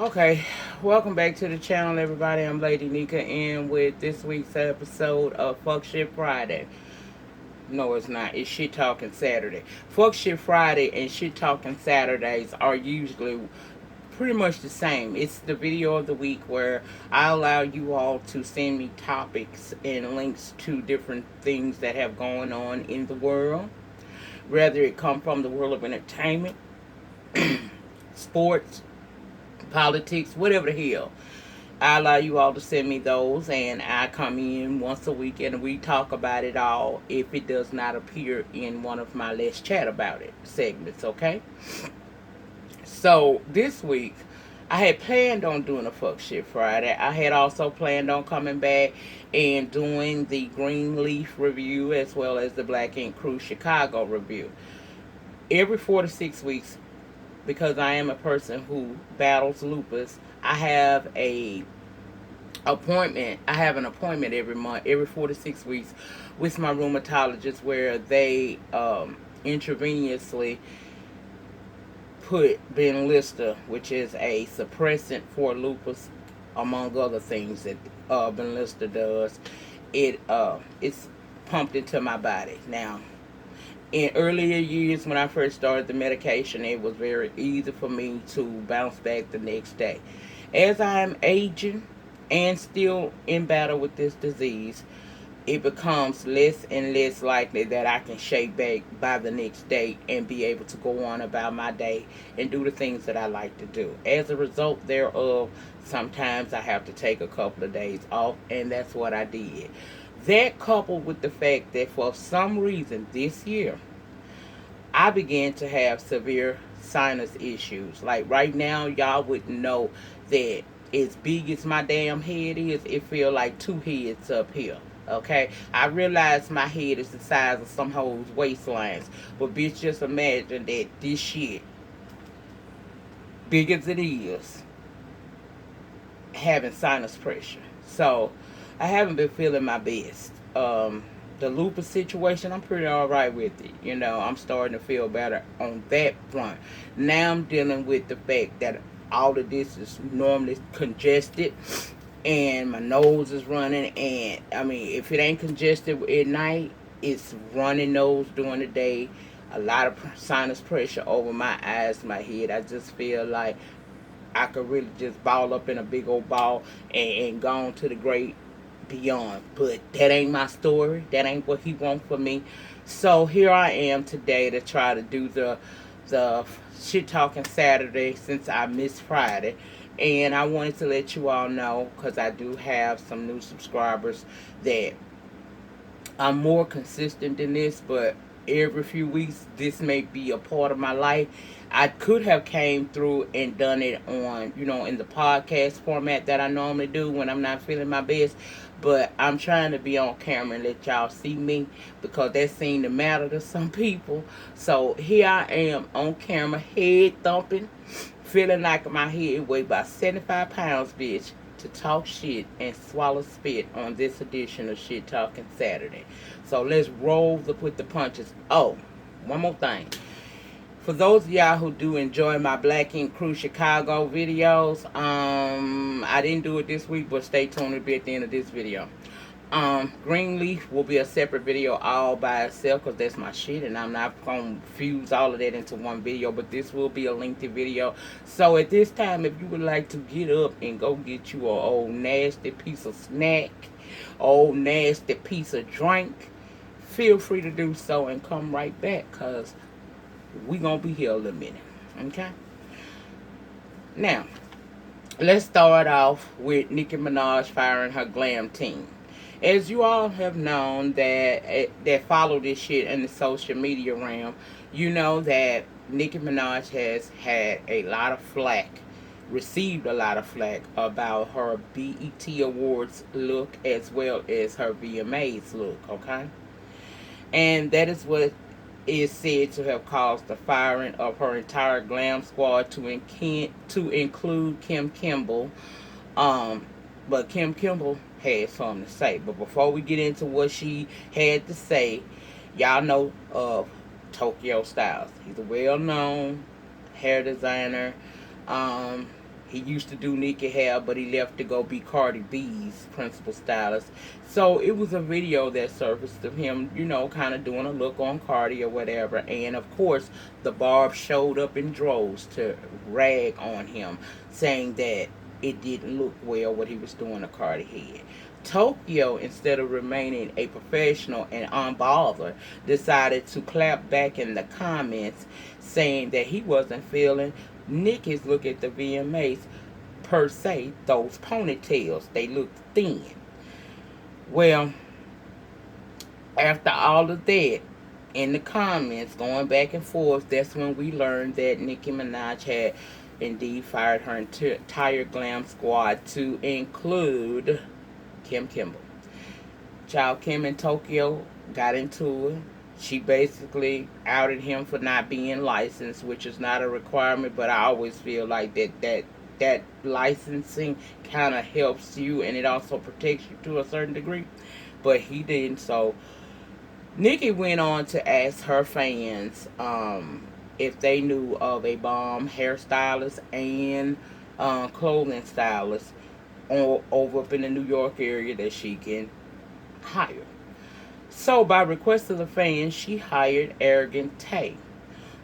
Okay, welcome back to the channel, everybody. I'm Lady Nika, and with this week's episode of Fuck Shit Friday. No, it's not. It's Shit Talking Saturday. Fuck Shit Friday and Shit Talking Saturdays are usually pretty much the same. It's the video of the week where I allow you all to send me topics and links to different things that have going on in the world, whether it come from the world of entertainment, sports, politics, whatever the hell. I allow you all to send me those, and I come in once a week and we talk about it all if it does not appear in one of my Let's Chat About It segments, okay? So this week, I had planned on doing a Fuck Shit Friday. I had also planned on coming back and doing the Greenleaf review as well as the Black Ink Crew Chicago review. Every 4 to 6 weeks, because I am a person who battles lupus, I have an appointment every month, every 4 to 6 weeks, with my rheumatologist where they intravenously put Benlysta, which is a suppressant for lupus, among other things that Benlysta does. It's pumped into my body. Now, in earlier years when I first started the medication, it was very easy for me to bounce back the next day. As I am aging and still in battle with this disease, it becomes less and less likely that I can shake back by the next day and be able to go on about my day and do the things that I like to do. As a result thereof, sometimes I have to take a couple of days off, and that's what I did. That coupled with the fact that for some reason this year, I began to have severe sinus issues. Like right now, y'all wouldn't know that as big as my damn head is, it feel like two heads up here. Okay, I realize my head is the size of some hoes' waistlines, but bitch, just imagine that this shit, big as it is, having sinus pressure. So I haven't been feeling my best. The lupus situation, I'm pretty alright with it. I'm starting to feel better on that front. Now I'm dealing with the fact that all of this is normally congested and my nose is running. And I mean, if it ain't congested at night, it's running nose during the day. A lot of sinus pressure over my eyes, my head. I just feel like I could really just ball up in a big old ball and go on to the great beyond. But that ain't my story. That ain't what he wants for me. So here I am today to try to do the shit talking Saturday since I missed Friday. And I wanted to let you all know, because I do have some new subscribers, that I'm more consistent than this, but every few weeks this may be a part of my life. I could have came through and done it on, in the podcast format that I normally do when I'm not feeling my best. But I'm trying to be on camera and let y'all see me, because that seemed to matter to some people. So here I am on camera, head thumping, feeling like my head weighed about 75 pounds, bitch, to talk shit and swallow spit on this edition of Shit Talking Saturday. So let's roll with the punches. Oh, one more thing. For those of y'all who do enjoy my Black Ink Crew Chicago videos, I didn't do it this week, but stay tuned. It'll be at the end of this video. Greenleaf will be a separate video all by itself, because that's my shit, and I'm not going to fuse all of that into one video, but this will be a lengthy video. So at this time, if you would like to get up and go get you a old nasty piece of snack, old nasty piece of drink, feel free to do so and come right back, because we going to be here a little minute. Okay? Now, let's start off with Nicki Minaj firing her glam team. As you all have known that follow this shit in the social media realm, you know that Nicki Minaj has had a lot of flack, received a lot of flack about her BET Awards look as well as her VMAs look, okay? And that is what is said to have caused the firing of her entire glam squad to include Kim Kimble. But Kim Kimble had something to say. But before we get into what she had to say, y'all know of Tokyo Styles. He's a well-known hair designer. He used to do Nicki hair, but he left to go be Cardi B's principal stylist. So it was a video that surfaced of him, kind of doing a look on Cardi or whatever. And of course, the Barb showed up in droves to rag on him, saying that it didn't look well what he was doing to Cardi head. Tokyo, instead of remaining a professional and unbothered, decided to clap back in the comments, saying that he wasn't feeling Nicki's look at the VMAs per se, those ponytails. They looked thin. Well, after all of that, in the comments, going back and forth, that's when we learned that Nicki Minaj had indeed fired her entire glam squad to include Kim Kimble. Child Kim in Tokyo got into it. She basically outed him for not being licensed, which is not a requirement, but I always feel like that licensing kind of helps you and it also protects you to a certain degree. But he didn't. So Nicki went on to ask her fans if they knew of a bomb hairstylist and clothing stylist over up in the New York area that she can hire. So, by request of the fans, she hired Arrogant Tay,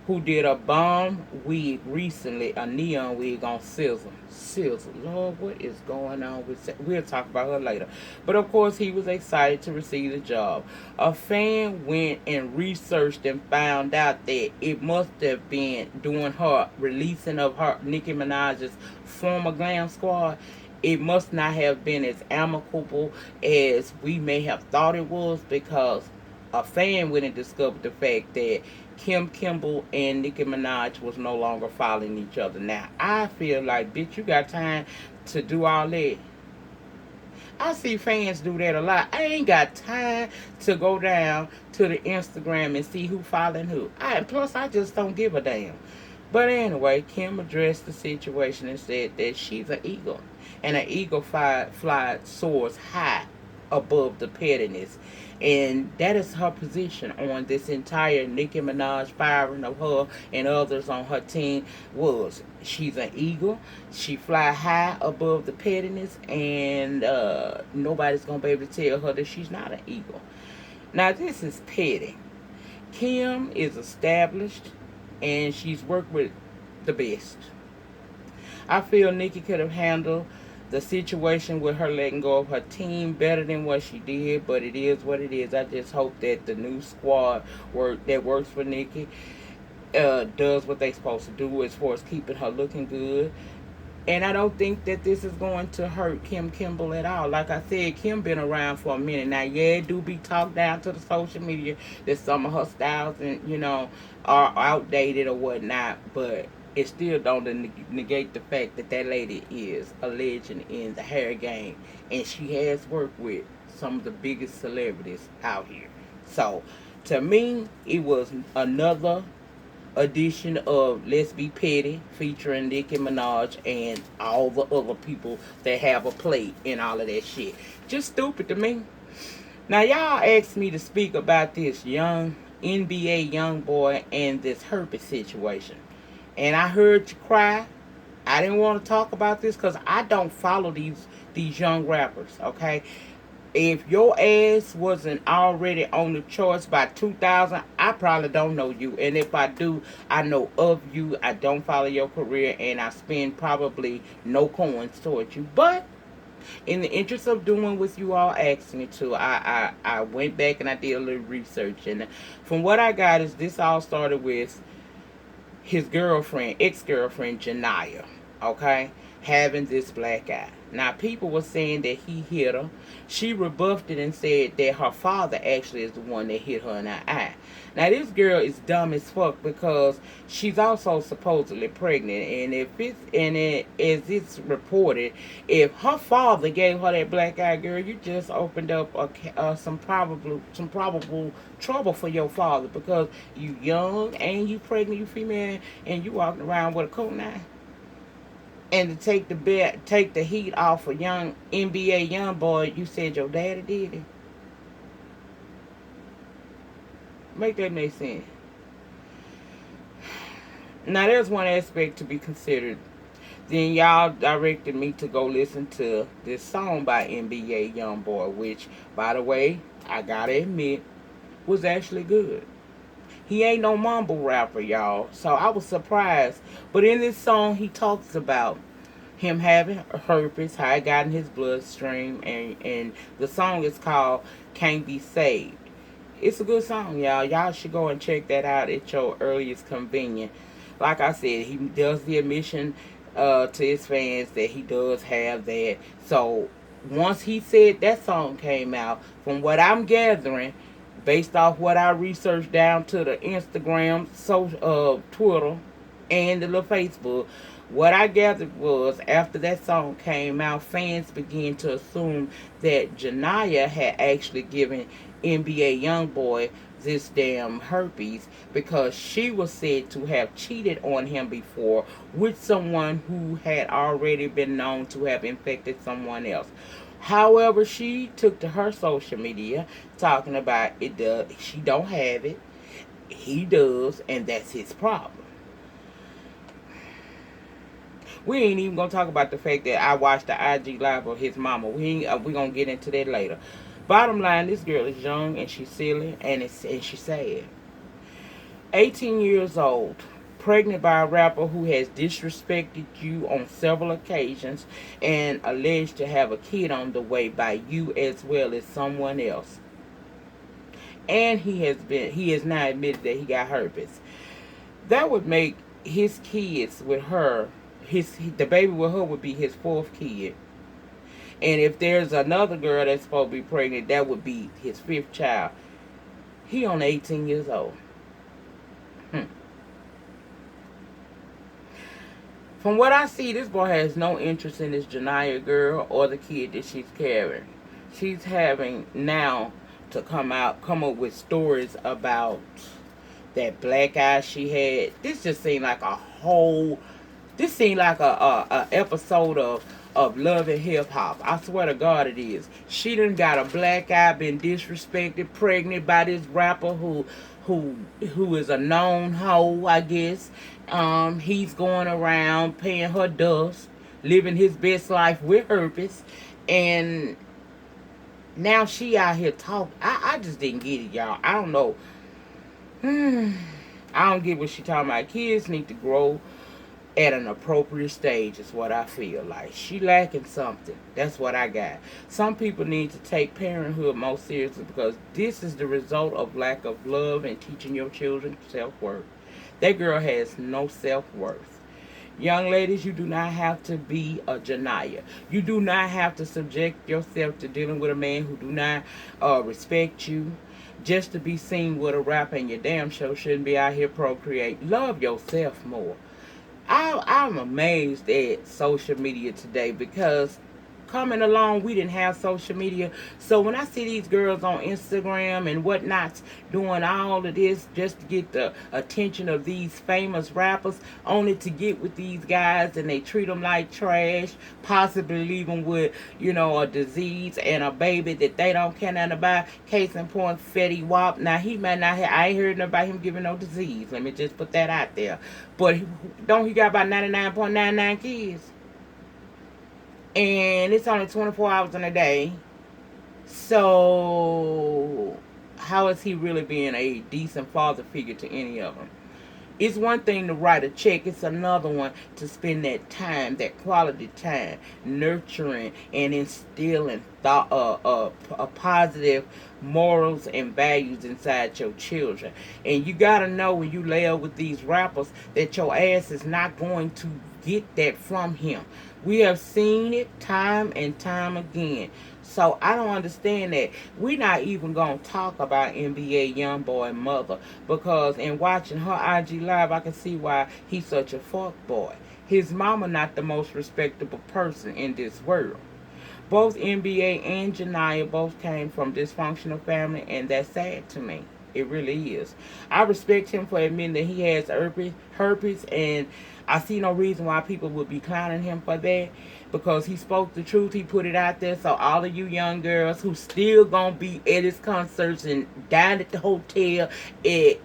who did a bomb wig recently, a neon wig on Sizzle. Sizzle, Lord, what is going on with that? We'll talk about her later. But of course, he was excited to receive the job. A fan went and researched and found out that it must have been during her releasing of her Nicki Minaj's former glam squad. It must not have been as amicable as we may have thought it was, because a fan went and discovered the fact that Kim Kimble and Nicki Minaj was no longer following each other. Now, I feel like, bitch, you got time to do all that? I see fans do that a lot. I ain't got time to go down to the Instagram and see who following who. Plus, I just don't give a damn. But anyway, Kim addressed the situation and said that she's an eagle. And an eagle soars high above the pettiness. And that is her position on this entire Nicki Minaj firing of her and others on her team was. She's an eagle. She fly high above the pettiness. And nobody's going to be able to tell her that she's not an eagle. Now, this is petty. Kim is established. And she's worked with the best. I feel Nicki could have handled the situation with her letting go of her team better than what she did, but it is what it is. I just hope that the new squad that works for Nicki does what they're supposed to do as far as keeping her looking good. And I don't think that this is going to hurt Kim Kimble at all. Like I said, Kim been around for a minute now. Yeah, it do be talked down to the social media that some of her styles are outdated or whatnot, but it still don't negate the fact that that lady is a legend in the hair game, and she has worked with some of the biggest celebrities out here. So, to me, it was another edition of Let's Be Petty featuring Nicki Minaj and all the other people that have a plate in all of that shit. Just stupid to me. Now, y'all asked me to speak about this young NBA young boy and this herpes situation. And I heard you cry. I didn't want to talk about this because I don't follow these young rappers, okay? If your ass wasn't already on the charts by 2000, I probably don't know you. And if I do, I know of you. I don't follow your career, and I spend probably no coins towards you. But in the interest of doing what you all asked me to, I went back and I did a little research. And from what I got is this all started with his girlfriend, ex-girlfriend, Janiyah, okay, having this black eye. Now, people were saying that he hit her. She rebuffed it and said that her father actually is the one that hit her in the eye. Now, this girl is dumb as fuck because she's also supposedly pregnant. And as it's reported, if her father gave her that black eye, girl, you just opened up some probable trouble for your father, because you young and you pregnant, you female, and you walking around with a coat eye. And to take the heat off a young NBA young boy, you said your daddy did it. Make that make sense. Now, there's one aspect to be considered. Then y'all directed me to go listen to this song by NBA Youngboy, which, by the way, I gotta admit, was actually good. He ain't no mumble rapper, y'all. So I was surprised. But in this song, he talks about him having herpes, how it got in his bloodstream, and the song is called Can't Be Saved. It's a good song, y'all. Y'all should go and check that out at your earliest convenience. Like I said, he does the admission to his fans that he does have that. So once he said that song came out, from what I'm gathering, based off what I researched down to the Instagram, Twitter, and the little Facebook, what I gathered was after that song came out, fans began to assume that Janaya had actually given NBA Youngboy this damn herpes because she was said to have cheated on him before with someone who had already been known to have infected someone else. However, she took to her social media talking about it does she don't have it, he does, and that's his problem. We ain't even gonna talk about the fact that I watched the IG live of his mama. We gonna get into that later. Bottom line, this girl is young and she's silly and she's sad. 18 years old, pregnant by a rapper who has disrespected you on several occasions and alleged to have a kid on the way by you as well as someone else. And he has now admitted that he got herpes. That would make his kids with her, the baby with her would be his fourth kid. And if there's another girl that's supposed to be pregnant, that would be his fifth child. He only 18 years old. From what I see, this boy has no interest in this Janaya girl or the kid that she's carrying. She's having now to come up with stories about that black eye she had. This seemed like a episode of Love and Hip Hop. I swear to God it is. She done got a black eye, been disrespected, pregnant by this rapper who is a known hoe, I guess. He's going around paying her dust, living his best life with herpes, and now she out here talking. I just didn't get it, y'all. I don't know. I don't get what she talking about. Kids need to grow at an appropriate stage is what I feel like. She lacking something. That's what I got. Some people need to take parenthood more seriously because this is the result of lack of love and teaching your children self-worth. That girl has no self-worth. Young ladies, you do not have to be a Janaya. You do not have to subject yourself to dealing with a man who do not respect you just to be seen with a rapper, and your damn show shouldn't be out here procreate. Love yourself more. I'm amazed at social media today because coming along, we didn't have social media. So when I see these girls on Instagram and whatnot doing all of this just to get the attention of these famous rappers, only to get with these guys and they treat them like trash, possibly leave them with, a disease and a baby that they don't care nothing about. Case in point, Fetty Wap. Now, he may not have, I ain't heard nothing about him giving no disease. Let me just put that out there. But don't he got about 99.99 kids? And it's only 24 hours in a day. So, how is he really being a decent father figure to any of them? It's one thing to write a check. It's another one to spend that time, that quality time, nurturing and instilling positive morals and values inside your children. And you got to know when you lay up with these rappers that your ass is not going to get that from him. We have seen it time and time again. So I don't understand that. We're not even going to talk about NBA Youngboy mother because in watching her IG live, I can see why he's such a fuck boy. His mama not the most respectable person in this world. Both NBA and Janaya both came from dysfunctional family, and that's sad to me. It really is. I respect him for admitting that he has herpes, and I see no reason why people would be clowning him for that, because he spoke the truth. He put it out there. So all of you young girls who still gonna be at his concerts and down at the hotel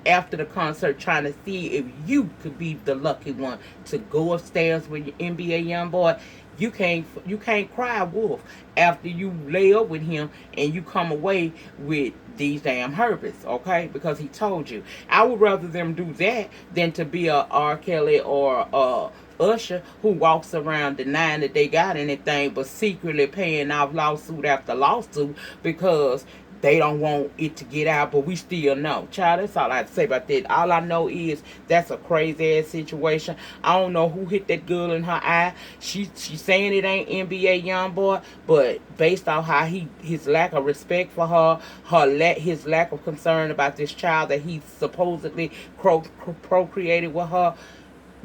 after the concert, trying to see if you could be the lucky one to go upstairs with your NBA young boy, you can't cry wolf after you lay up with him and you come away with these damn herpes, okay? Because he told you. I would rather them do that than to be a R. Kelly or a Usher who walks around denying that they got anything but secretly paying off lawsuit after lawsuit because they don't want it to get out, but we still know. Child, that's all I have to say about that. All I know is that's a crazy ass situation. I don't know who hit that girl in her eye. She's saying it ain't NBA young boy, but based on how his lack of respect for her, his lack of concern about this child that he supposedly procreated with her,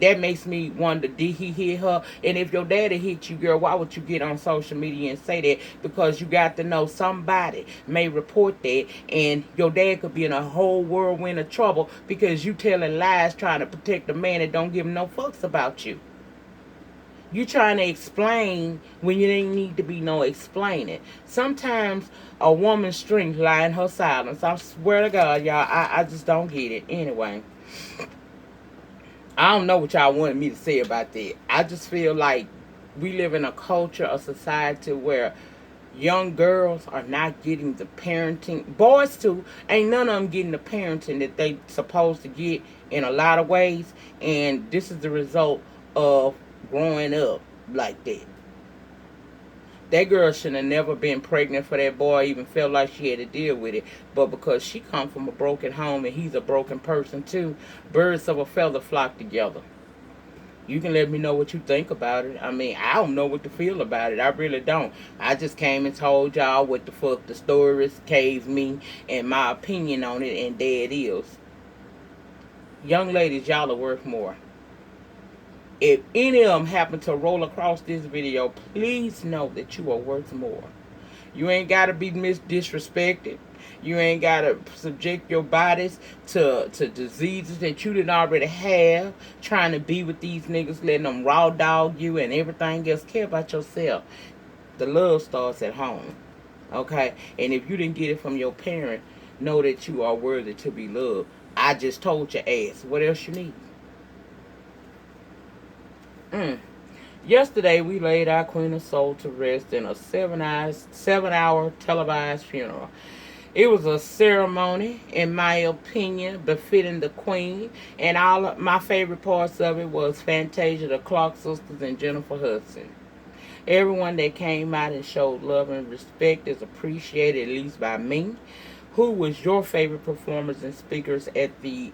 that makes me wonder, did he hit her? And if your daddy hit you, girl, why would you get on social media and say that? Because you got to know somebody may report that, and your dad could be in a whole whirlwind of trouble because you telling lies trying to protect a man that don't give no fucks about you. You trying to explain when you didn't need to be no explaining. Sometimes a woman's strength lie in her silence. I swear to God, y'all, I just don't get it. Anyway, I don't know what y'all wanted me to say about that. I just feel like we live in a culture, a society where young girls are not getting the parenting. Boys too, ain't none of them getting the parenting that they supposed to get in a lot of ways. And this is the result of growing up like that. That girl should have never been pregnant for that boy, even felt like she had to deal with it. But because she come from a broken home and he's a broken person too, birds of a feather flock together. You can let me know what you think about it. I mean, I don't know what to feel about it. I really don't. I just came and told y'all what the fuck the stories gave me and my opinion on it, and there it is. Young ladies, y'all are worth more. If any of them happen to roll across this video, please know that you are worth more. You ain't got to be disrespected. You ain't got to subject your bodies to diseases that you didn't already have. Trying to be with these niggas, letting them raw dog you and everything else. Care about yourself. The love starts at home. Okay? And if you didn't get it from your parent, know that you are worthy to be loved. I just told your ass. What else you need? Yesterday, we laid our Queen of Soul to rest in a 7-hour televised funeral. It was a ceremony, in my opinion, befitting the Queen, and all of my favorite parts of it was Fantasia, the Clark sisters, and Jennifer Hudson. Everyone that came out and showed love and respect is appreciated, at least by me. Who was your favorite performers and speakers at the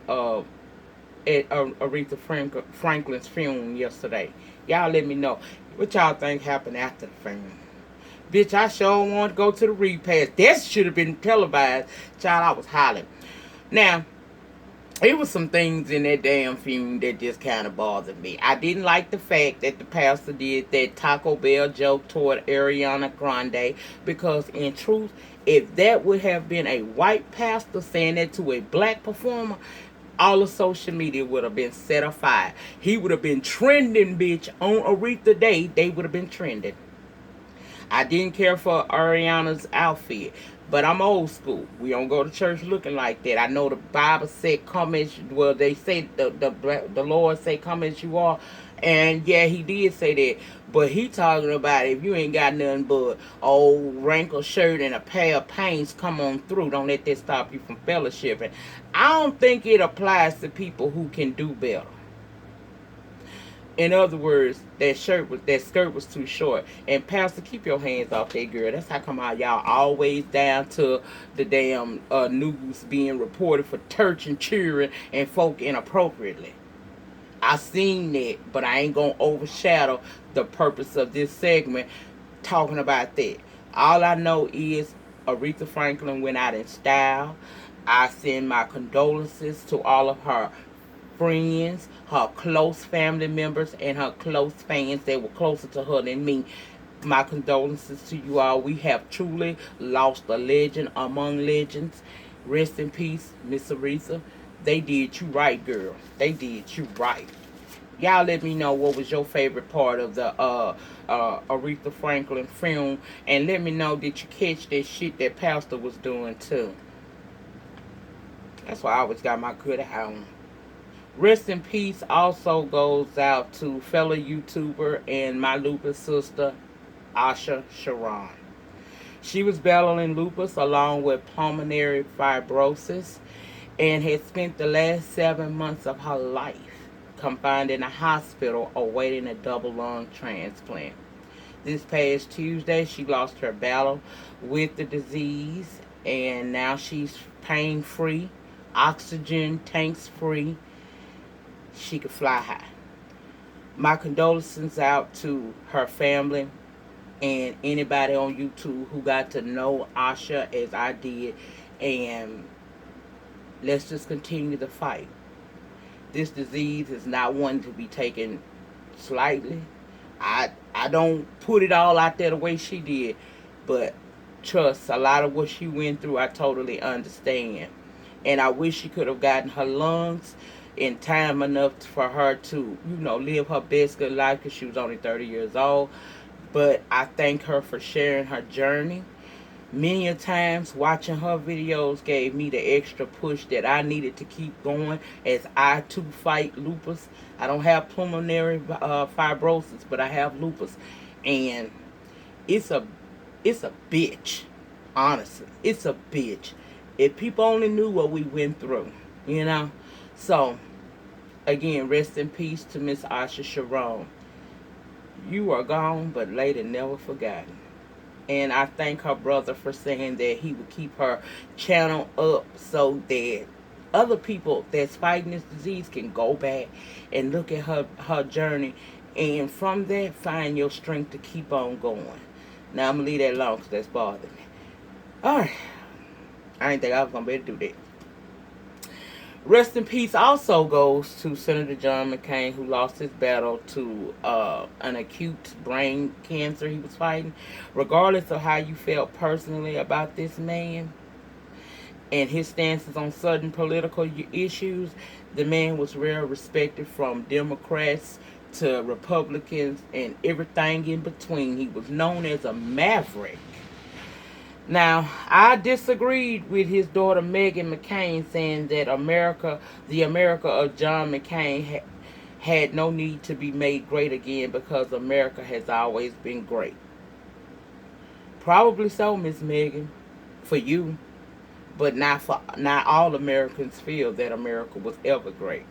Aretha Franklin's funeral yesterday? Y'all let me know what y'all think happened after the funeral. Bitch, I sure want to go to the repast. That should have been televised. Child, I was hollering. Now, it was some things in that damn funeral that just kind of bothered me. I didn't like the fact that the pastor did that Taco Bell joke toward Ariana Grande, because in truth, if that would have been a white pastor saying that to a black performer, all of social media would have been set afire. He would have been trending, bitch. On Aretha Day, they would have been trending. I didn't care for Ariana's outfit, but I'm old school. We don't go to church looking like that. I know the Bible said, come as, well, they say, the Lord say, come as you are. And yeah, he did say that. But he talking about if you ain't got nothing but old wrinkled shirt and a pair of pants, come on through. Don't let that stop you from fellowshipping. I don't think it applies to people who can do better. In other words, that skirt was too short. And Pastor, keep your hands off that girl. That's how come y'all always down to the damn news being reported for church and cheering and folk inappropriately. I seen that, but I ain't gonna overshadow the purpose of this segment talking about that. All I know is Aretha Franklin went out in style. I send my condolences to all of her friends, her close family members, and her close fans that were closer to her than me. My condolences to you all. We have truly lost a legend among legends. Rest in peace, Miss Aretha. They did you right, girl. They did you right. Y'all let me know what was your favorite part of the Aretha Franklin film, and let me know, did you catch that shit that Pastor was doing too. That's why I always got my good eye on. Rest in peace also goes out to fellow YouTuber and my lupus sister, Asha Sharon. She was battling lupus along with pulmonary fibrosis and had spent the last 7 months of her life confined in a hospital awaiting a double lung transplant. This past Tuesday, she lost her battle with the disease, and now she's pain free, oxygen tanks free. She could fly high. My condolences out to her family and anybody on YouTube who got to know Asha as I did, and let's just continue the fight. This disease is not one to be taken slightly. I don't put it all out there the way she did, but trust, a lot of what she went through I totally understand. And I wish she could have gotten her lungs in time enough for her to, live her best good life, because she was only 30 years old. But I thank her for sharing her journey. Many a times watching her videos gave me the extra push that I needed to keep going as I too fight lupus. I don't have pulmonary fibrosis, but I have lupus, and it's a bitch. Honestly, it's a bitch. If people only knew what we went through, you know. So again, rest in peace to Miss Asha Sharon. You are gone, but later never forgotten. And I thank her brother for saying that he would keep her channel up so that other people that's fighting this disease can go back and look at her journey, and from that find your strength to keep on going. Now I'm going to leave that alone because that's bothering me. Alright. I didn't think I was going to be able to do that. Rest in peace also goes to Senator John McCain, who lost his battle to an acute brain cancer he was fighting. Regardless of how you felt personally about this man and his stances on certain political issues, the man was well respected from Democrats to Republicans and everything in between. He was known as a maverick. Now, I disagreed with his daughter Meghan McCain saying that the America of John McCain, had no need to be made great again because America has always been great. Probably so, Miss Meghan, for you, but not all Americans feel that America was ever great.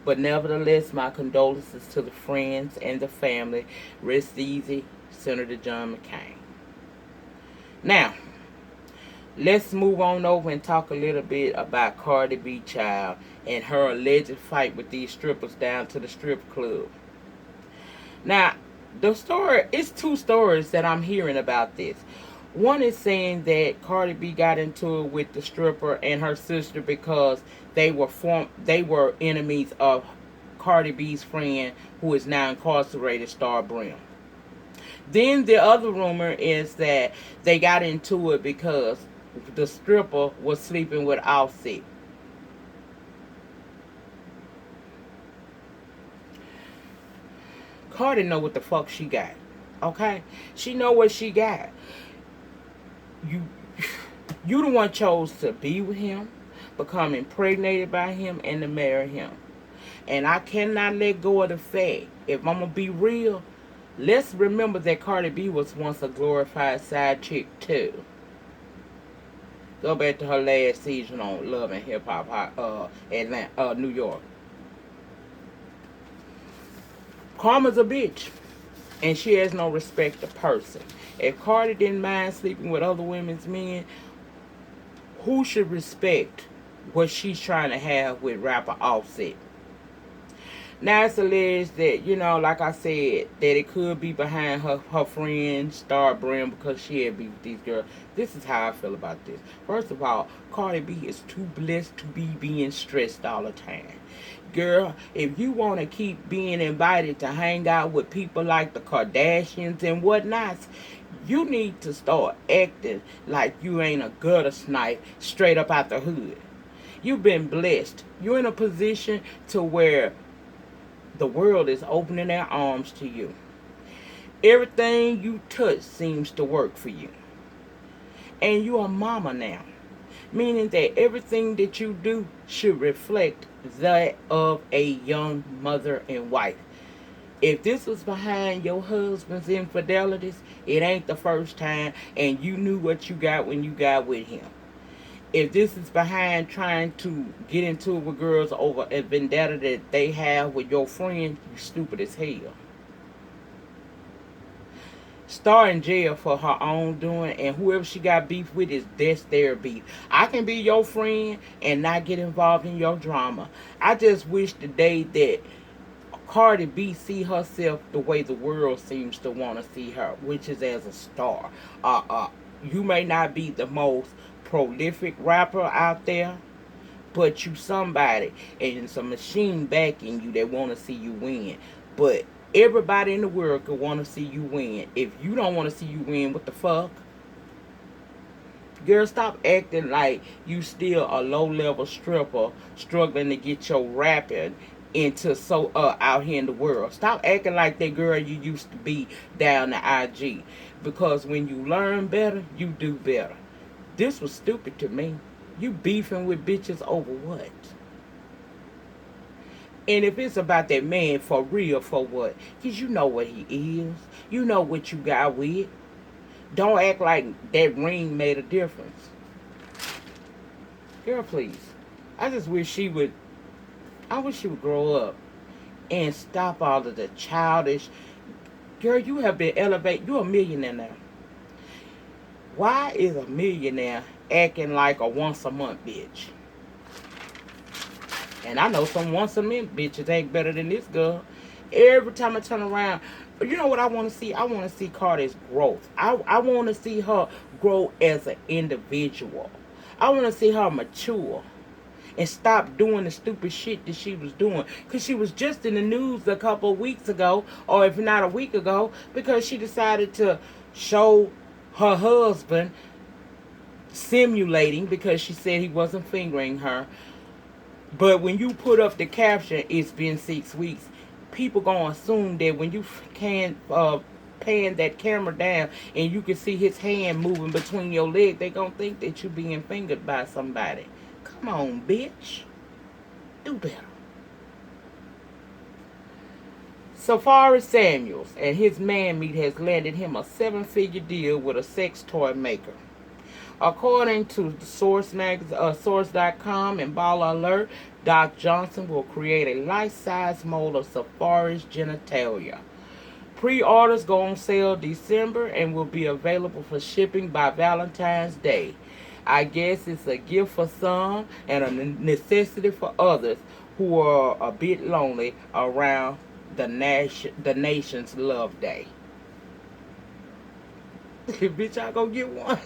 But nevertheless, my condolences to the friends and the family. Rest easy, Senator John McCain. Now, let's move on over and talk a little bit about Cardi B, child, and her alleged fight with these strippers down to the strip club. Now, it's two stories that I'm hearing about this. One is saying that Cardi B got into it with the stripper and her sister because they were enemies of Cardi B's friend, who is now incarcerated, Star Brim. Then the other rumor is that they got into it because the stripper was sleeping with Offset. Cardi know what the fuck she got. Okay? She know what she got. You the one chose to be with him, become impregnated by him, and to marry him. And I cannot let go of the fact, if I'm gonna be real, let's remember that Cardi B was once a glorified side chick too. Go back to her last season on Love and Hip Hop, Atlanta, New York. Karma's a bitch, and she has no respect to person. If Cardi didn't mind sleeping with other women's men, who should respect what she's trying to have with rapper Offset? Now it's alleged that, like I said, that it could be behind her friend Star Brim because she had beef with these girls. This is how I feel about this. First of all, Cardi B is too blessed to be being stressed all the time. Girl, if you want to keep being invited to hang out with people like the Kardashians and whatnots, You need to start acting like you ain't a gutter snipe straight up out the hood. You've been blessed. You're in a position to where the world is opening their arms to you. Everything you touch seems to work for you. And you're a mama now, meaning that everything that you do should reflect that of a young mother and wife. If this was behind your husband's infidelities, it ain't the first time, and you knew what you got when you got with him. If this is behind trying to get into it with girls over a vendetta that they have with your friend, you stupid as hell. Star in jail for her own doing, and whoever she got beef with is that's their beef. I can be your friend and not get involved in your drama. I just wish the day that Cardi B see herself the way the world seems to want to see her, which is as a star. You may not be the most prolific rapper out there, but you somebody, and it's a machine backing you that want to see you win. But everybody in the world could want to see you win. If you don't want to see you win, what the fuck? Girl, stop acting like you still a low-level stripper struggling to get your rapping into so out here in the world. Stop acting like that girl you used to be down the IG. Because when you learn better, you do better. This was stupid to me. You beefing with bitches over what? And if it's about that man, for real, for what? Because you know what he is. You know what you got with. Don't act like that ring made a difference. Girl, please. I just wish she would, I wish she would grow up and stop all of the childish. Girl, you have been elevated. You're a millionaire now. Why is a millionaire acting like a once a month bitch? And I know some once a month bitches act better than this girl. Every time I turn around, but you know what I want to see? I want to see Cardi's growth. I want to see her grow as an individual. I want to see her mature and stop doing the stupid shit that she was doing. Because she was just in the news a couple of weeks ago, or if not a week ago, because she decided to show her husband simulating because she said he wasn't fingering her. But when you put up the caption, it's been 6 weeks, people gonna assume that when you can pan that camera down and you can see his hand moving between your legs, they gonna think that you being fingered by somebody. Come on, bitch. Do better. Safari Samuels and his man meat has landed him a 7-figure deal with a sex toy maker. According to the Source.com and Baller Alert, Doc Johnson will create a life-size mold of Safari's genitalia. Pre-orders go on sale December and will be available for shipping by Valentine's Day. I guess it's a gift for some and a necessity for others who are a bit lonely around the nation's Love Day. Bitch, I gonna get one.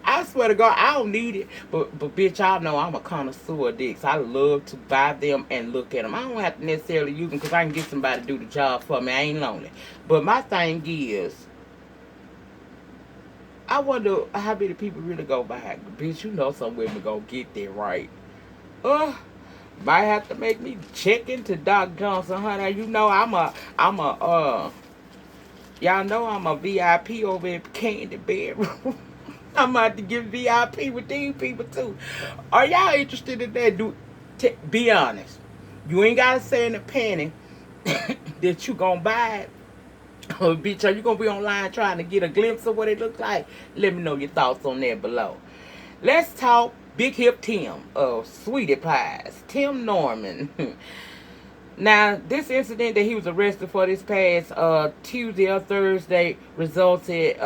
I swear to God, I don't need it. But bitch, y'all know I'm a connoisseur of dicks. I love to buy them and look at them. I don't have to necessarily use them because I can get somebody to do the job for me. I ain't lonely. But my thing is, I wonder how many people really go by. Bitch, you know some women gonna get there right. Might have to make me check into Doc Johnson, honey. You know y'all know I'm a VIP over at Candy Bedroom. I'm about to get VIP with these people too. Are y'all interested in that? Be honest. You ain't gotta say in the penny that you gonna buy it. Or bitch, are you gonna be online trying to get a glimpse of what it looks like? Let me know your thoughts on that below. Let's talk Big Hip Tim of Sweetie Pies. Tim Norman. Now, this incident that he was arrested for this past Tuesday or Thursday resulted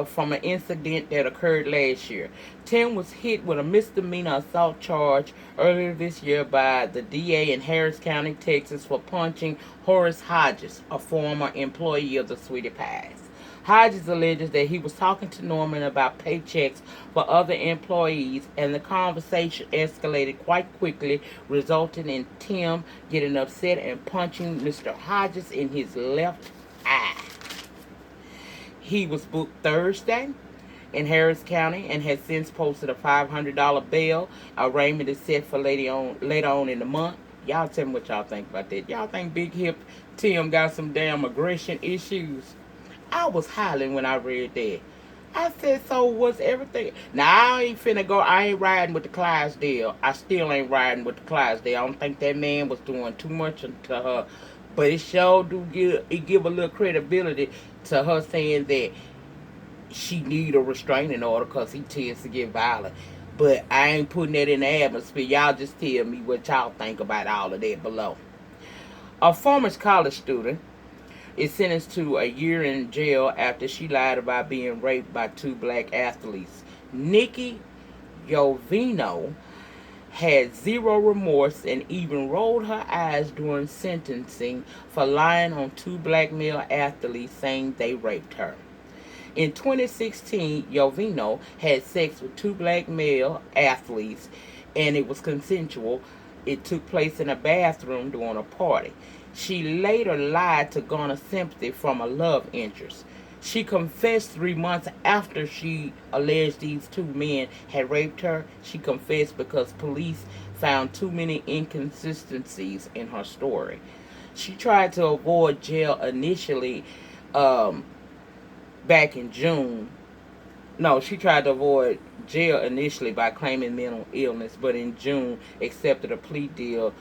from an incident that occurred last year. Tim was hit with a misdemeanor assault charge earlier this year by the DA in Harris County, Texas, for punching Horace Hodges, a former employee of the Sweetie Pies. Hodges alleges that he was talking to Norman about paychecks for other employees, and the conversation escalated quite quickly, resulting in Tim getting upset and punching Mr. Hodges in his left eye. He was booked Thursday in Harris County and has since posted a $500 bail. Arraignment is set for later on in the month. Y'all tell me what y'all think about that. Y'all think Big Hip Tim got some damn aggression issues? I was hollering when I read that. I said, so was everything. Now, I ain't finna go. I ain't riding with the Clydesdale. I still ain't riding with the Clydesdale. I don't think that man was doing too much to her. But it sure do give a little credibility to her saying that she need a restraining order because he tends to get violent. But I ain't putting that in the atmosphere. Y'all just tell me what y'all think about all of that below. A former college student is sentenced to a year in jail after she lied about being raped by two black athletes. Nicki Jovino had zero remorse and even rolled her eyes during sentencing for lying on two black male athletes saying they raped her. In 2016, Jovino had sex with two black male athletes and it was consensual. It took place in a bathroom during a party. She later lied to garner sympathy from a love interest. She confessed 3 months after she alleged these two men had raped her. She confessed because police found too many inconsistencies in her story. She tried to avoid jail initially um, back in June. No, she tried to avoid jail initially by claiming mental illness, but in June accepted a plea deal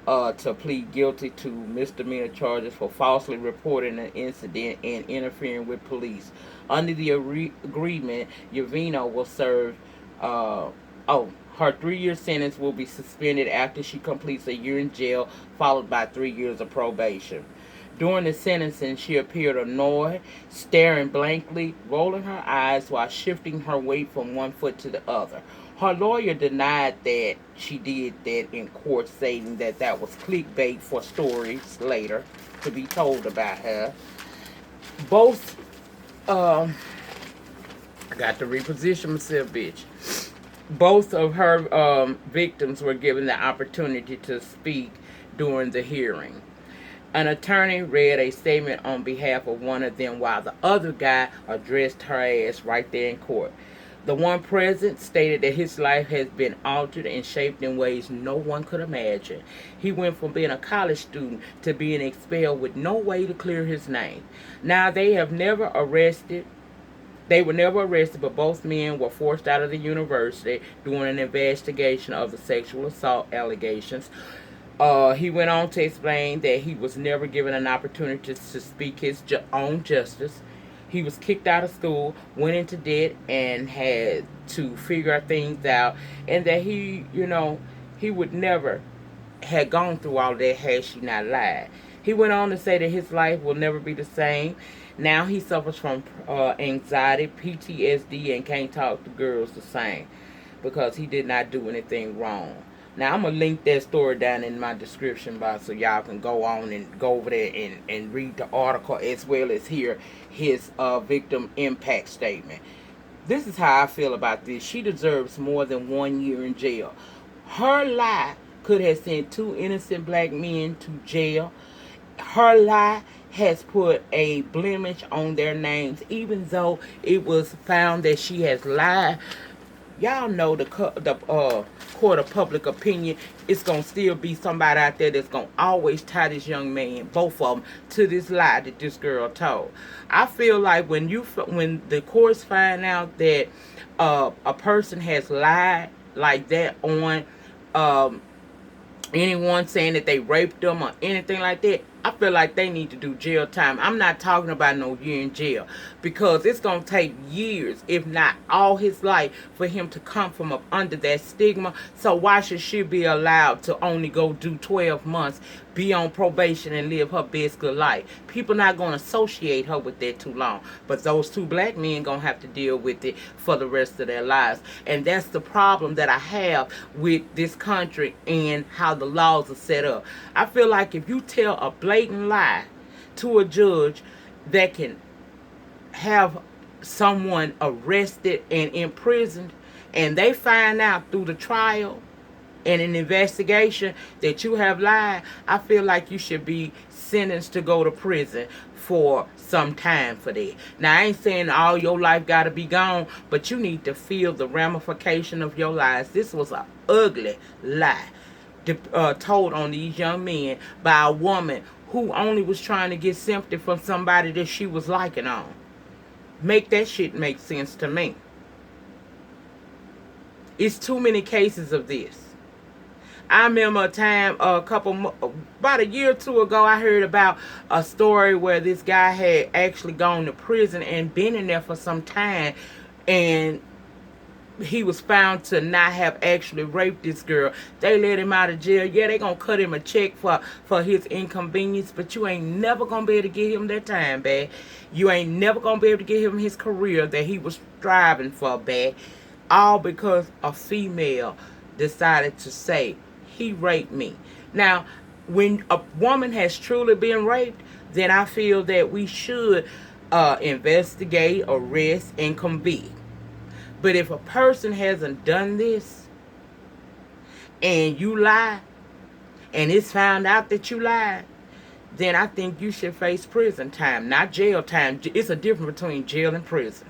to plead guilty to misdemeanor charges for falsely reporting an incident and interfering with police. Under the agreement, Yavino will serve. Her 3-year sentence will be suspended after she completes a year in jail, followed by 3 years of probation. During the sentencing, she appeared annoyed, staring blankly, rolling her eyes while shifting her weight from one foot to the other. Her lawyer denied that she did that in court, stating that that was clickbait for stories later to be told about her. Both, I got to reposition myself, bitch. Both of her victims were given the opportunity to speak during the hearing. An attorney read a statement on behalf of one of them while the other guy addressed her ass right there in court. The one present stated that his life has been altered and shaped in ways no one could imagine. He went from being a college student to being expelled with no way to clear his name. Now they were never arrested, but both men were forced out of the university during an investigation of the sexual assault allegations. He went on to explain that he was never given an opportunity to speak his own justice. He was kicked out of school, went into debt, and had to figure things out. And that he would never have gone through all that had she not lied. He went on to say that his life will never be the same. Now he suffers from anxiety, PTSD, and can't talk to girls the same because he did not do anything wrong. Now, I'm going to link that story down in my description box so y'all can go on and go over there and read the article as well as hear his victim impact statement. This is how I feel about this. She deserves more than 1 year in jail. Her lie could have sent two innocent black men to jail. Her lie has put a blemish on their names, even though it was found that she has lied. Y'all know the court of public opinion. It's gonna still be somebody out there that's gonna always tie this young man, both of them, to this lie that this girl told. I feel like when the courts find out that a person has lied like that on anyone saying that they raped them or anything like that, I feel like they need to do jail time. I'm not talking about no year in jail because it's going to take years, if not all his life, for him to come from up under that stigma. So why should she be allowed to only go do 12 months, be on probation, and live her best good life? People not going to associate her with that too long. But those two black men going to have to deal with it for the rest of their lives. And that's the problem that I have with this country and how the laws are set up. I feel like if you tell a blatant lie to a judge that can have someone arrested and imprisoned, and they find out through the trial and an investigation that you have lied, I feel like you should be sentenced to go to prison for some time for that. Now, I ain't saying all your life got to be gone, but you need to feel the ramification of your lives. This was an ugly lie told on these young men by a woman who only was trying to get sympathy from somebody that she was liking on. Make that shit make sense to me. It's too many cases of this. I remember a time, about a year or two ago, I heard about a story where this guy had actually gone to prison and been in there for some time, and he was found to not have actually raped this girl. They let him out of jail. Yeah, they gonna cut him a check for his inconvenience, but you ain't never gonna be able to get him that time back. You ain't never gonna be able to get him his career that he was striving for back. All because a female decided to say, he raped me. Now, when a woman has truly been raped, then I feel that we should investigate, arrest, and convict. But if a person hasn't done this and you lie and it's found out that you lied, then I think you should face prison time, not jail time. It's a difference between jail and prison.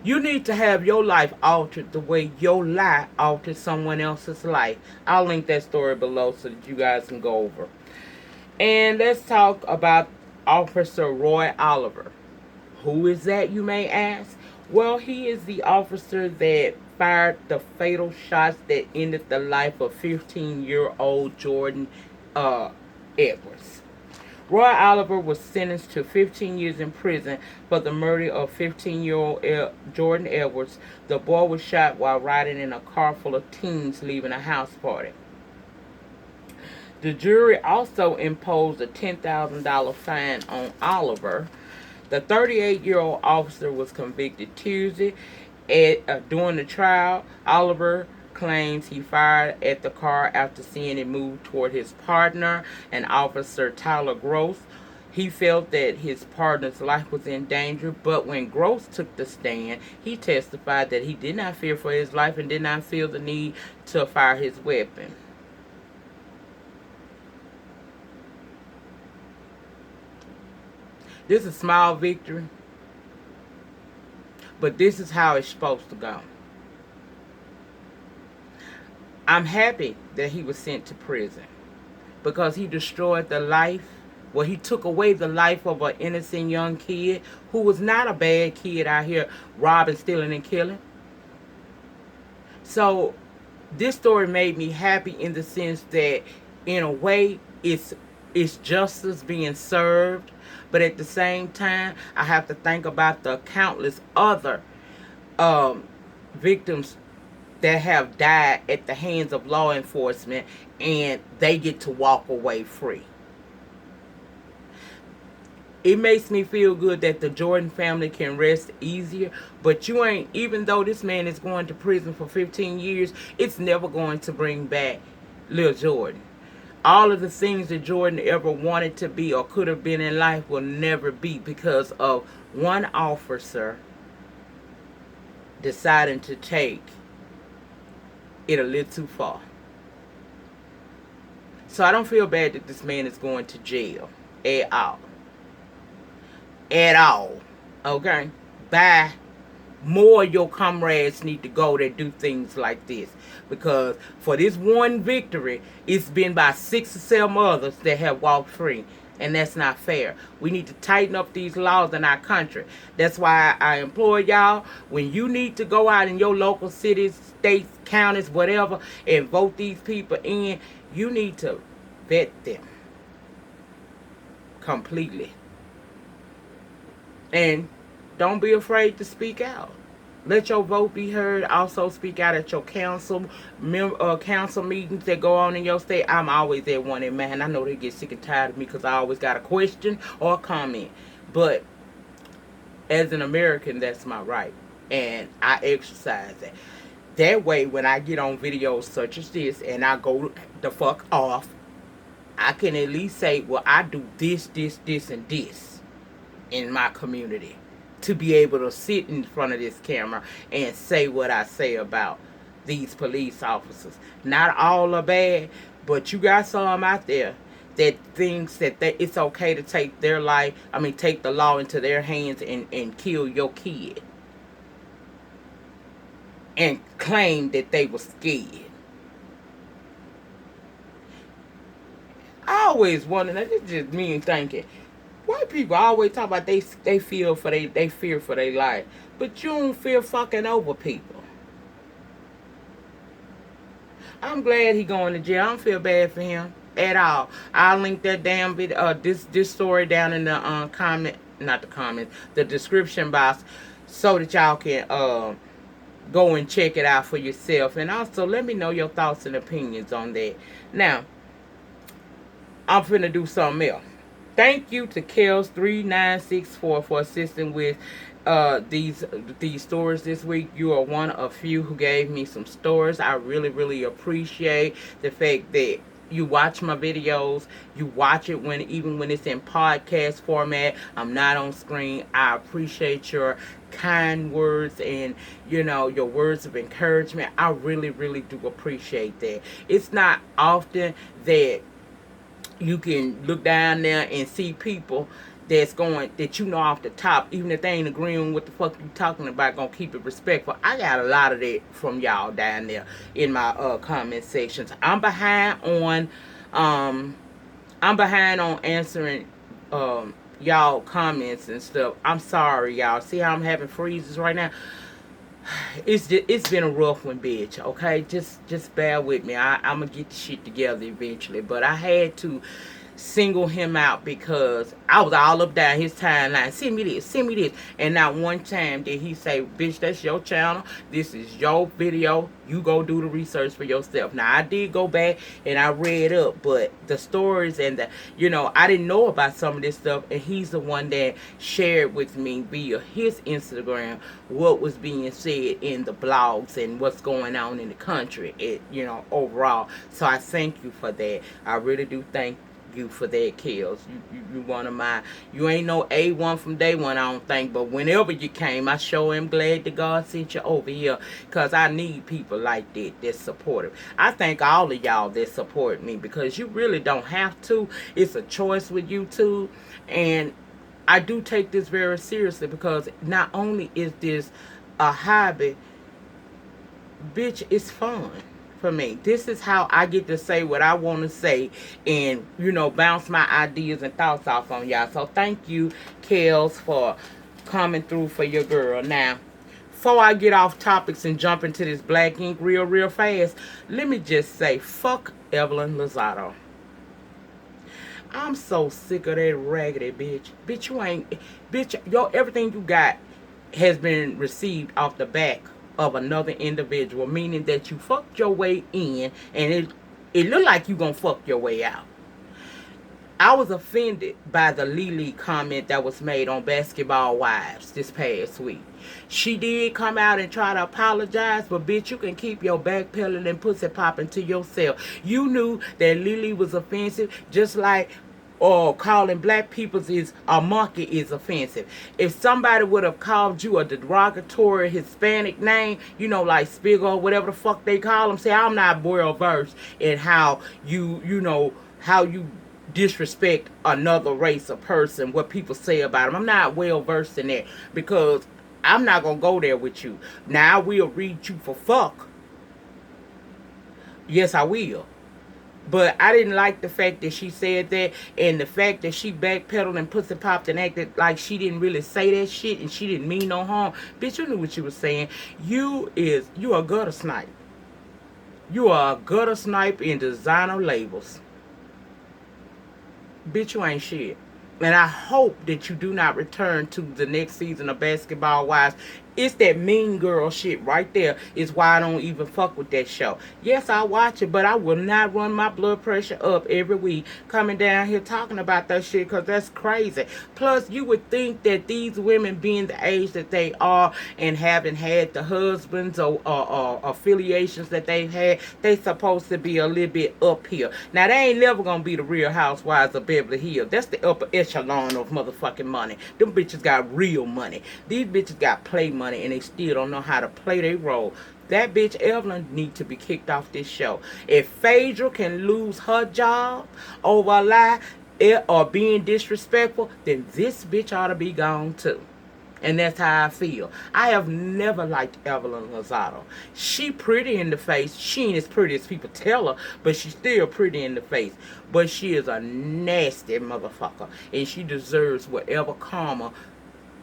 You need to have your life altered the way your lie altered someone else's life. I'll link that story below so that you guys can go over. And let's talk about Officer Roy Oliver. Who is that, you may ask? Well, he is the officer that fired the fatal shots that ended the life of 15-year-old Jordan Edwards. Roy Oliver was sentenced to 15 years in prison for the murder of 15-year-old Jordan Edwards. The boy was shot while riding in a car full of teens leaving a house party. The jury also imposed a $10,000 fine on Oliver. The 38-year-old officer was convicted Tuesday. During the trial, Oliver claims he fired at the car after seeing it move toward his partner, and Officer Tyler Gross. He felt that his partner's life was in danger, but when Gross took the stand, he testified that he did not fear for his life and did not feel the need to fire his weapon. This is a small victory, but this is how it's supposed to go. I'm happy that he was sent to prison because he destroyed the life, well, he took away the life of an innocent young kid who was not a bad kid out here robbing, stealing, and killing. So this story made me happy in the sense that, in a way, it's justice being served, but at the same time, I have to think about the countless other victims that have died at the hands of law enforcement, and they get to walk away free. It makes me feel good that the Jordan family can rest easier, but you ain't, even though this man is going to prison for 15 years, it's never going to bring back Lil Jordan. All of the things that Jordan ever wanted to be or could have been in life will never be because of one officer deciding to take it a little too far. So I don't feel bad that this man is going to jail at all. At all. Okay? Bye. More of your comrades need to go that do things like this. Because for this one victory, it's been by 6 or 7 others that have walked free. And that's not fair. We need to tighten up these laws in our country. That's why I implore y'all, when you need to go out in your local cities, states, counties, whatever, and vote these people in, you need to vet them completely. And don't be afraid to speak out. Let your vote be heard. Also speak out at your council meetings that go on in your state. I'm always at one, and man, I know they get sick and tired of me because I always got a question or a comment. But as an American, that's my right, and I exercise that. That way, when I get on videos such as this and I go the fuck off, I can at least say, well, I do this, this, and this in my community, to be able to sit in front of this camera and say what I say about these police officers. Not all are bad, but you got some out there that thinks that it's okay to take their life, take the law into their hands and kill your kid and claim that they were scared. I always wonder, that it's just me thinking, white people always talk about they fear for their life, but you don't fear fucking over people. I'm glad he going to jail. I don't feel bad for him at all. I'll link that damn video, this story down in the not the comment, the description box, so that y'all can go and check it out for yourself. And also let me know your thoughts and opinions on that. Now, I'm finna do something else. Thank you to Kels3964 for assisting with these stories this week. You are one of few who gave me some stories. I really, really appreciate the fact that you watch my videos. You watch it even when it's in podcast format. I'm not on screen. I appreciate your kind words and your words of encouragement. I really, really do appreciate that. It's not often that you can look down there and see people that off the top, even if they ain't agreeing with the fuck you talking about, gonna keep it respectful. I got a lot of that from y'all down there in my comment sections. I'm behind on answering y'all comments and stuff. I'm sorry, y'all. See how I'm having freezes right now? It's been a rough one, bitch. Okay, just bear with me. I'm gonna get the shit together eventually. But I had to single him out because I was all up down his timeline. Send me this. And not one time did he say, bitch, that's your channel. This is your video. You go do the research for yourself. Now, I did go back and I read up, but the stories and I didn't know about some of this stuff. And he's the one that shared with me via his Instagram what was being said in the blogs and what's going on in the country, overall. So I thank you for that. I really do thank you for that, Kels. You one of my, you ain't no A1 from day one, I don't think, but whenever you came, I sure am glad that God sent you over here, because I need people like that that's supportive. I thank all of y'all that support me, because you really don't have to. It's a choice with YouTube, and I do take this very seriously, because not only is this a hobby, bitch, it's fun for me. This is how I get to say what I want to say and, bounce my ideas and thoughts off on y'all. So thank you, Kels, for coming through for your girl. Now, before I get off topics and jump into this black ink real fast, let me just say, fuck Evelyn Lozado. I'm so sick of that raggedy bitch. Bitch, everything you got has been received off the back of another individual, meaning that you fucked your way in and it looked like you gonna fuck your way out. I was offended by the Lily comment that was made on Basketball Wives this past week. She did come out and try to apologize, but bitch, you can keep your backpedaling and pussy popping to yourself. You knew that Lily was offensive, just like calling black people is a monkey is offensive. If somebody would have called you a derogatory Hispanic name, like Spiggle or whatever the fuck they call them, say I'm not well versed in how how you disrespect another race or person, what people say about them. I'm not well versed in that, because I'm not gonna go there with you. Now I will read you for fuck. Yes, I will. But I didn't like the fact that she said that, and the fact that she backpedaled and pussy popped and acted like she didn't really say that shit and she didn't mean no harm. Bitch, you knew what you was saying. You a gutter snipe. You are a gutter snipe in designer labels. Bitch, you ain't shit. And I hope that you do not return to the next season of Basketball Wives. It's that mean girl shit right there is why I don't even fuck with that show. Yes, I watch it, but I will not run my blood pressure up every week coming down here talking about that shit, because that's crazy. Plus, you would think that these women, being the age that they are and having had the husbands or affiliations that they've had, they supposed to be a little bit up here. Now, they ain't never gonna be the Real Housewives of Beverly Hills. That's the upper echelon of motherfucking money. Them bitches got real money. These bitches got play money, and they still don't know how to play their role. That bitch Evelyn need to be kicked off this show. If Phaedra can lose her job over a lie or being disrespectful, then this bitch ought to be gone too. And that's how I feel. I have never liked Evelyn Lozado. She pretty in the face. She ain't as pretty as people tell her, but she's still pretty in the face. But she is a nasty motherfucker. And she deserves whatever karma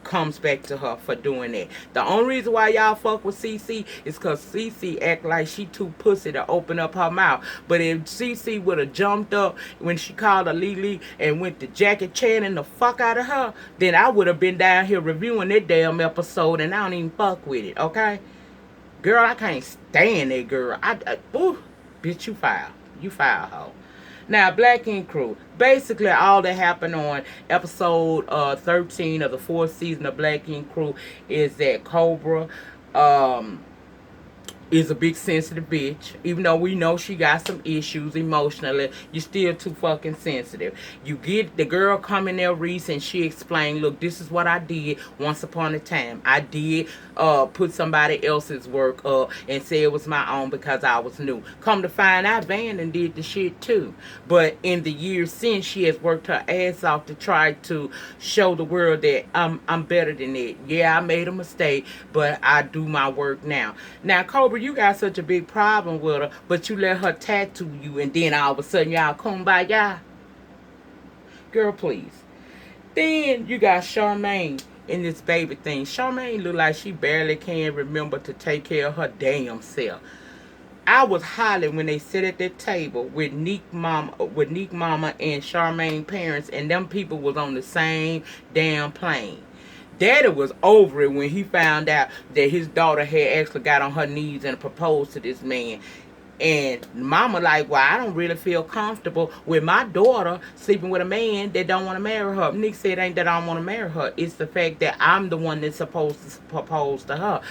comes back to her for doing that. The only reason why y'all fuck with CC is because CC act like she too pussy to open up her mouth. But if CC would have jumped up when she called her Lily and went to Jackie Channing the fuck out of her, then I would have been down here reviewing that damn episode, and I don't even fuck with it, okay? Girl, I can't stand that girl. Ooh, bitch, you foul. You foul, hoe. Now, Black Ink Crew. Basically, all that happened on episode 13 of the 4th season of Black Ink Crew is that Cobra is a big sensitive bitch. Even though we know she got some issues emotionally, you still too fucking sensitive. You get the girl come in there, Reese, and she explained, look, this is what I did once upon a time. I did put somebody else's work up and say it was my own because I was new. Come to find out, Van and did the shit too. But in the years since, she has worked her ass off to try to show the world that I'm better than it. Yeah, I made a mistake, but I do my work now. Now, Cobra, you got such a big problem with her, but you let her tattoo you, and then all of a sudden y'all kumbaya. Girl, please. Then you got Charmaine in this baby thing. Charmaine look like she barely can remember to take care of her damn self. I was hollering when they sit at that table with Nick Mama and Charmaine parents, and them people was on the same damn plane. Daddy was over it when he found out that his daughter had actually got on her knees and proposed to this man. And mama like, well, I don't really feel comfortable with my daughter sleeping with a man that don't want to marry her. Nick said, ain't that I don't want to marry her. It's the fact that I'm the one that's supposed to propose to her.